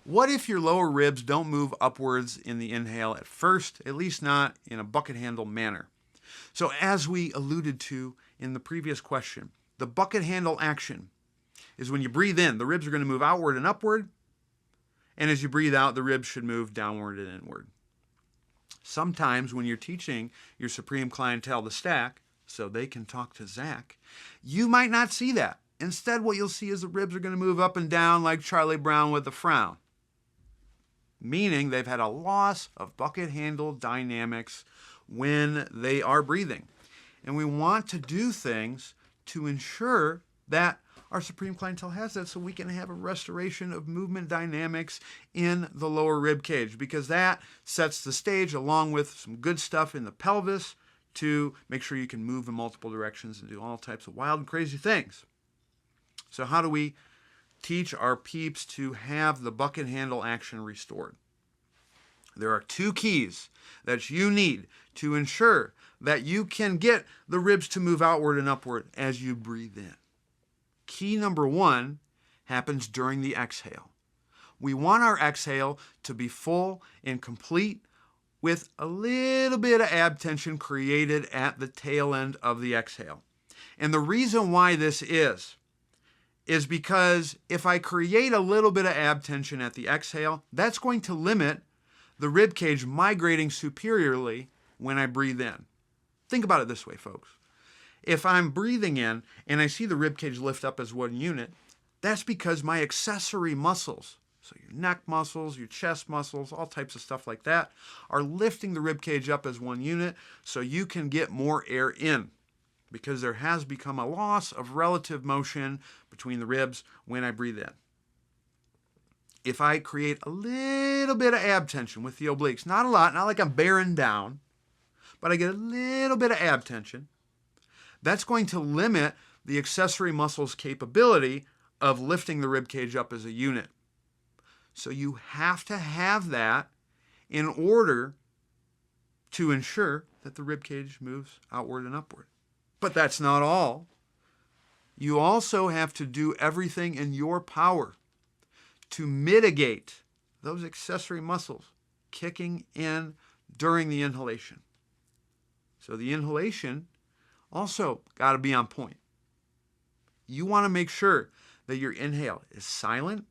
What if your lower ribs don't move upwards in the inhale at first, at least not in a bucket handle manner? So as we alluded to in the previous question, the bucket handle action is when you breathe in, the ribs are going to move outward and upward, and as you breathe out, the ribs should move downward and inward. Sometimes when you're teaching your supreme clientele to stack, so they can talk to Zach, you might not see that. Instead, what you'll see is the ribs are going to move up and down like Charlie Brown with a frown, meaning they've had a loss of bucket handle dynamics when they are breathing. And we want to do things to ensure that our supreme clientele has that, so we can have a restoration of movement dynamics in the lower rib cage, because that sets the stage along with some good stuff in the pelvis to make sure you can move in multiple directions and do all types of wild and crazy things. So how do we teach our peeps to have the bucket handle action restored? There are two keys that you need to ensure that you can get the ribs to move outward and upward as you breathe in. Key number one happens during the exhale. We want our exhale to be full and complete with a little bit of ab tension created at the tail end of the exhale. And the reason why this is because if I create a little bit of ab tension at the exhale, that's going to limit the rib cage migrating superiorly when I breathe in. Think about it this way, folks. If I'm breathing in and I see the rib cage lift up as one unit, that's because my accessory muscles, so your neck muscles, your chest muscles, all types of stuff like that, are lifting the rib cage up as one unit so you can get more air in, because there has become a loss of relative motion between the ribs when I breathe in. If I create a little bit of ab tension with the obliques, not a lot, not like I'm bearing down, but I get a little bit of ab tension, that's going to limit the accessory muscle's capability of lifting the rib cage up as a unit. So you have to have that in order to ensure that the rib cage moves outward and upward. But that's not all. You also have to do everything in your power to mitigate those accessory muscles kicking in during the inhalation. So the inhalation also got to be on point. You want to make sure that your inhale is silent,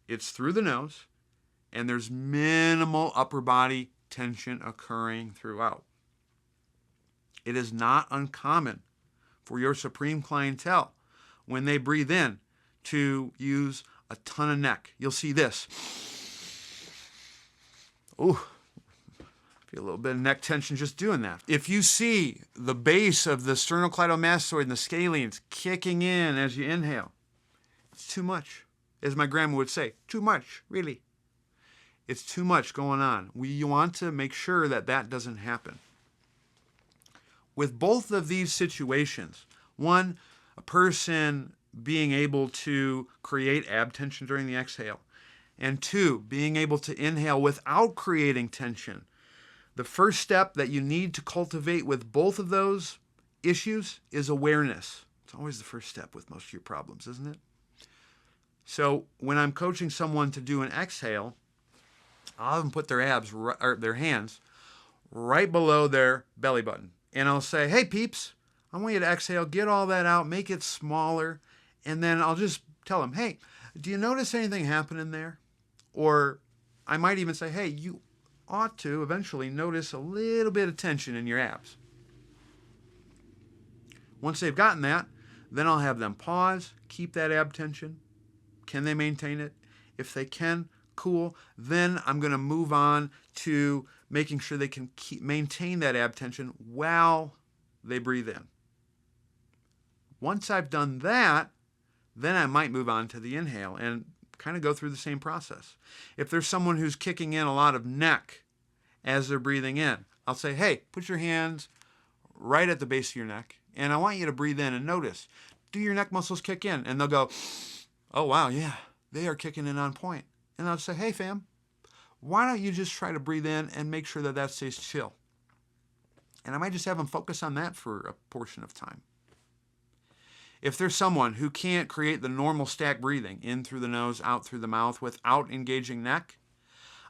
it's through the nose, and there's minimal upper body tension occurring throughout. It is not uncommon for your supreme clientele, when they breathe in, to use a ton of neck. You'll see this. Ooh. Feel a little bit of neck tension just doing that. If you see the base of the sternocleidomastoid and the scalenes kicking in as you inhale, it's too much. As my grandma would say, too much, really. It's too much going on. We want to make sure that that doesn't happen. With both of these situations, one, a person being able to create ab tension during the exhale, and two, being able to inhale without creating tension, the first step that you need to cultivate with both of those issues is awareness. It's always the first step with most of your problems, isn't it? So when I'm coaching someone to do an exhale, I'll have them put their their hands right below their belly button. And I'll say, hey peeps, I want you to exhale, get all that out, make it smaller. And then I'll just tell them, hey, do you notice anything happening there? Or I might even say, hey, you ought to eventually notice a little bit of tension in your abs. Once they've gotten that, then I'll have them pause, keep that ab tension. Can they maintain it? If they can, cool. Then I'm going to move on to making sure they can maintain that ab tension while they breathe in. Once I've done that, then I might move on to the inhale and kind of go through the same process. If there's someone who's kicking in a lot of neck as they're breathing in, I'll say, hey, put your hands right at the base of your neck, and I want you to breathe in and notice, do your neck muscles kick in? And they'll go, oh, wow, yeah, they are kicking in on point. And I'll say, hey, fam, why don't you just try to breathe in and make sure that that stays chill? And I might just have them focus on that for a portion of time. if there's someone who can't create the normal stack breathing, in through the nose, out through the mouth, without engaging neck,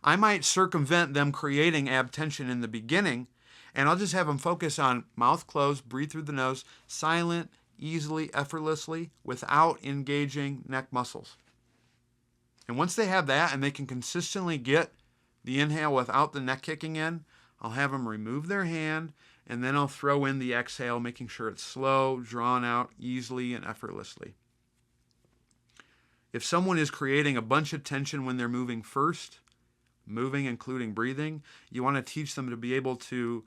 I might circumvent them creating ab tension in the beginning, and I'll just have them focus on mouth closed, breathe through the nose, silent, easily, effortlessly, without engaging neck muscles. And once they have that and they can consistently get the inhale without the neck kicking in, I'll have them remove their hand, and then I'll throw in the exhale, making sure it's slow, drawn out, easily, and effortlessly. If someone is creating a bunch of tension when they're moving first, moving including breathing, you want to teach them to be able to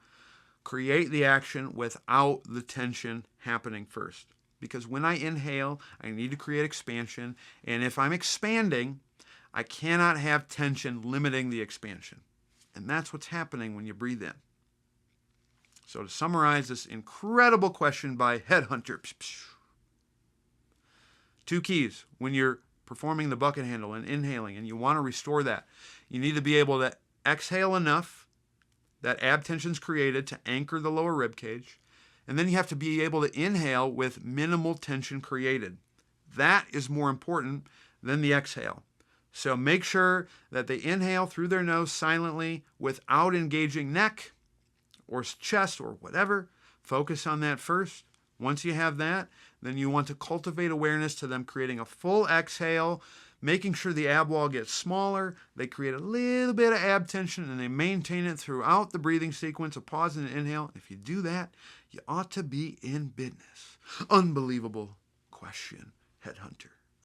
create the action without the tension happening first. Because when I inhale, I need to create expansion, and if I'm expanding, I cannot have tension limiting the expansion. And that's what's happening when you breathe in. So to summarize this incredible question by Headhunter, 2 keys when you're performing the bucket handle and inhaling and you want to restore that. You need to be able to exhale enough that ab tension's created to anchor the lower rib cage, and then you have to be able to inhale with minimal tension created. That is more important than the exhale. So make sure that they inhale through their nose silently without engaging neck or chest or whatever. Focus on that first. Once you have that, then you want to cultivate awareness to them creating a full exhale, making sure the ab wall gets smaller. They create a little bit of ab tension and they maintain it throughout the breathing sequence, a pause and an inhale. If you do that, you ought to be in business. Unbelievable question, Headhunter.